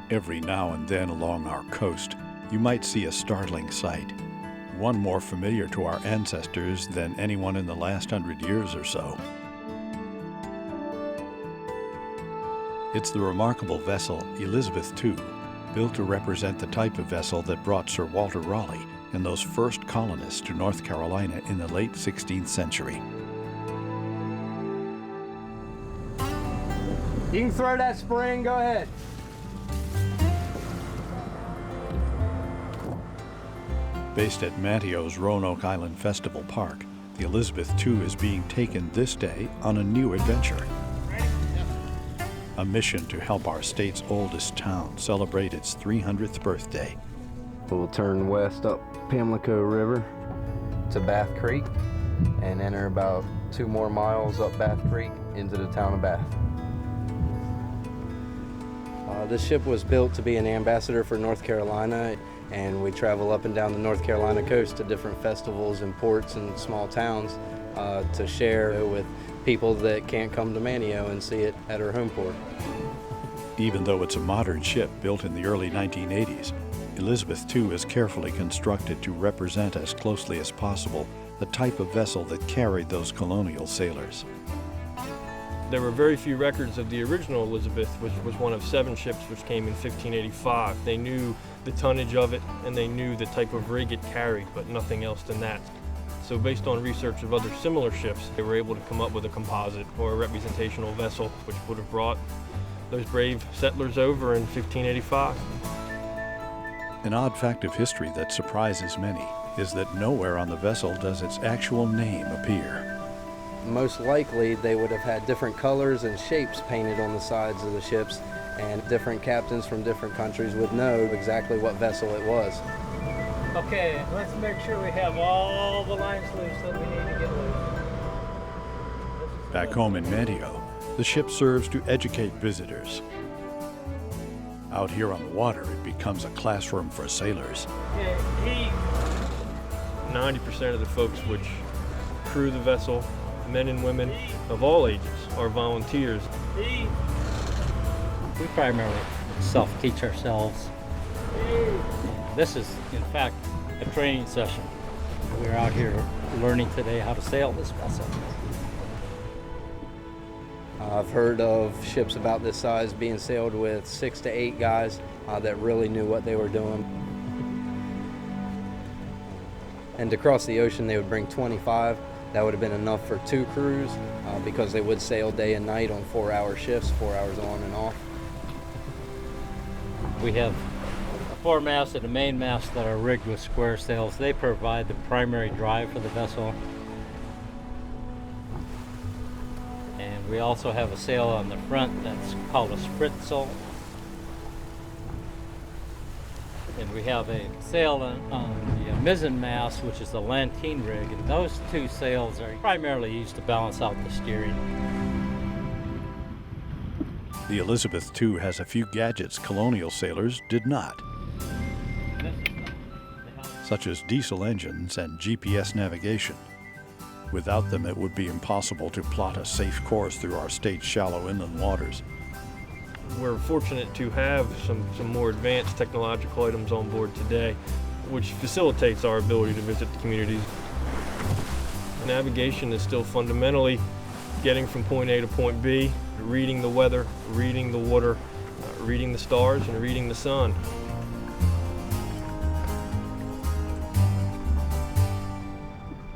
Every now and then along our coast, you might see a startling sight, one more familiar to our ancestors than anyone in the last 100 years or so. It's the remarkable vessel Elizabeth II, built to represent the type of vessel that brought Sir Walter Raleigh and those first colonists to North Carolina in the late 16th century. You can throw that spring, go ahead. Based at Manteo's Roanoke Island Festival Park, the Elizabeth II is being taken this day on a new adventure. A mission to help our state's oldest town celebrate its 300th birthday. We'll turn west up Pamlico River to Bath Creek and enter about 2 more miles up Bath Creek into the town of Bath. This ship was built to be an ambassador for North Carolina, and we travel up and down the North Carolina coast to different festivals and ports and small towns to share with people that can't come to Manteo and see it at our home port. Even though it's a modern ship built in the early 1980s, Elizabeth II is carefully constructed to represent as closely as possible the type of vessel that carried those colonial sailors. There were very few records of the original Elizabeth, which was one of 7 ships which came in 1585. They knew the tonnage of it and they knew the type of rig it carried, but nothing else than that. So based on research of other similar ships, they were able to come up with a composite or a representational vessel which would have brought those brave settlers over in 1585. An odd fact of history that surprises many is that nowhere on the vessel does its actual name appear. Most likely they would have had different colors and shapes painted on the sides of the ships, and different captains from different countries would know exactly what vessel it was. Okay, let's make sure we have all the lines loose that we need to get loose. Back home in Manteo, the ship serves to educate visitors. Out here on the water, it becomes a classroom for sailors. 90% of the folks which crew the vessel, men and women of all ages, are volunteers. We primarily self-teach ourselves. This is, in fact, a training session. We're out here learning today how to sail this vessel. I've heard of ships about this size being sailed with 6 to 8 guys that really knew what they were doing. And to cross the ocean, they would bring 25. That would have been enough for 2 crews because they would sail day and night on 4-hour shifts, 4 hours on and off. We have a foremast and a mainmast that are rigged with square sails. They provide the primary drive for the vessel. And we also have a sail on the front that's called a spritsail. And we have a sail on the mizzen mast, which is the lateen rig, and those 2 sails are primarily used to balance out the steering. The Elizabeth II has a few gadgets colonial sailors did not, such as diesel engines and GPS navigation. Without them, it would be impossible to plot a safe course through our state's shallow inland waters. We're fortunate to have some more advanced technological items on board today, which facilitates our ability to visit the communities. Navigation is still fundamentally getting from point A to point B, reading the weather, reading the water, reading the stars, and reading the sun.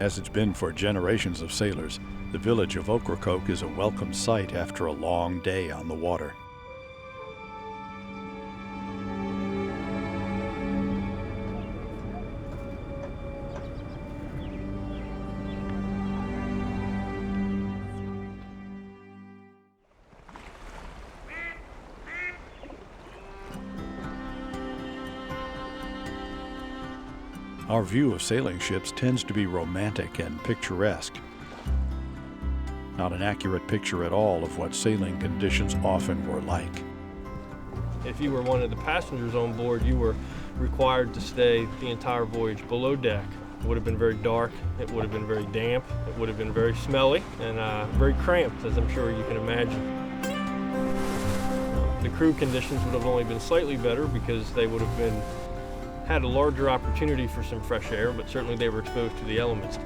As it's been for generations of sailors, the village of Ocracoke is a welcome sight after a long day on the water. Our view of sailing ships tends to be romantic and picturesque. Not an accurate picture at all of what sailing conditions often were like. If you were one of the passengers on board, you were required to stay the entire voyage below deck. It would have been very dark, it would have been very damp, it would have been very smelly, and very cramped, as I'm sure you can imagine. The crew conditions would have only been slightly better because they would have had a larger opportunity for some fresh air, but certainly they were exposed to the elements.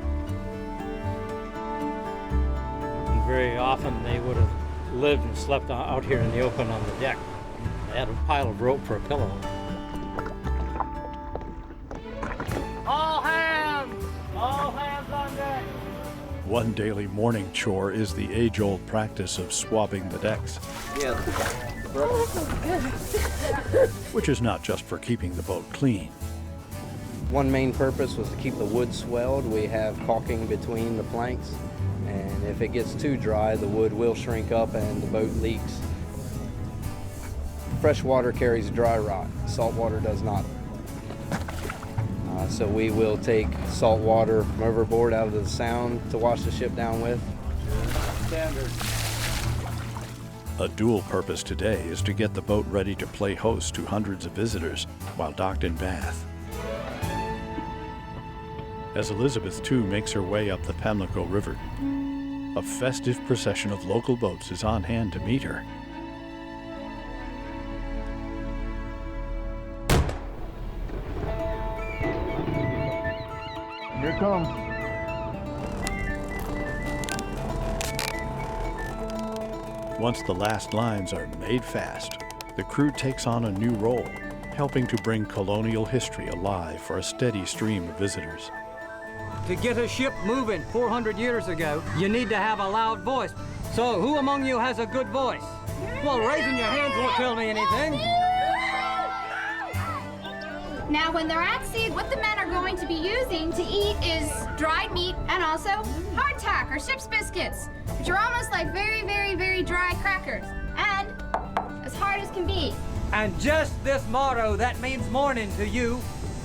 And very often they would have lived and slept out here in the open on the deck. They had a pile of rope for a pillow. All hands! All hands on deck! One daily morning chore is the age-old practice of swabbing the decks. Yeah. Which is not just for keeping the boat clean. One main purpose was to keep the wood swelled. We have caulking between the planks, and if it gets too dry, the wood will shrink up and the boat leaks. Fresh water carries dry rot, salt water does not. So we will take salt water from overboard out of the sound to wash the ship down with. Standard. A dual purpose today is to get the boat ready to play host to hundreds of visitors while docked in Bath. As Elizabeth II makes her way up the Pamlico River, a festive procession of local boats is on hand to meet her. Here it comes. Once the last lines are made fast, the crew takes on a new role, helping to bring colonial history alive for a steady stream of visitors. To get a ship moving 400 years ago, you need to have a loud voice. So who among you has a good voice? Well, raising your hands won't tell me anything. Now, when they're at sea, what the men are going to be using to eat is dried meat and also hardtack or ship's biscuits, which are almost like very, very, very dry crackers and as hard as can be. And just this motto, that means morning to you.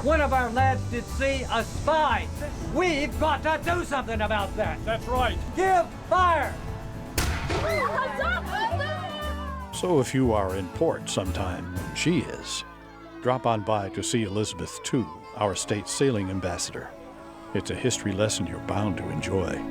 One of our lads did see a spy. We've got to do something about that. That's right. Give fire! So if you are in port sometime when she is, drop on by to see Elizabeth II, our state sailing ambassador. It's a history lesson you're bound to enjoy.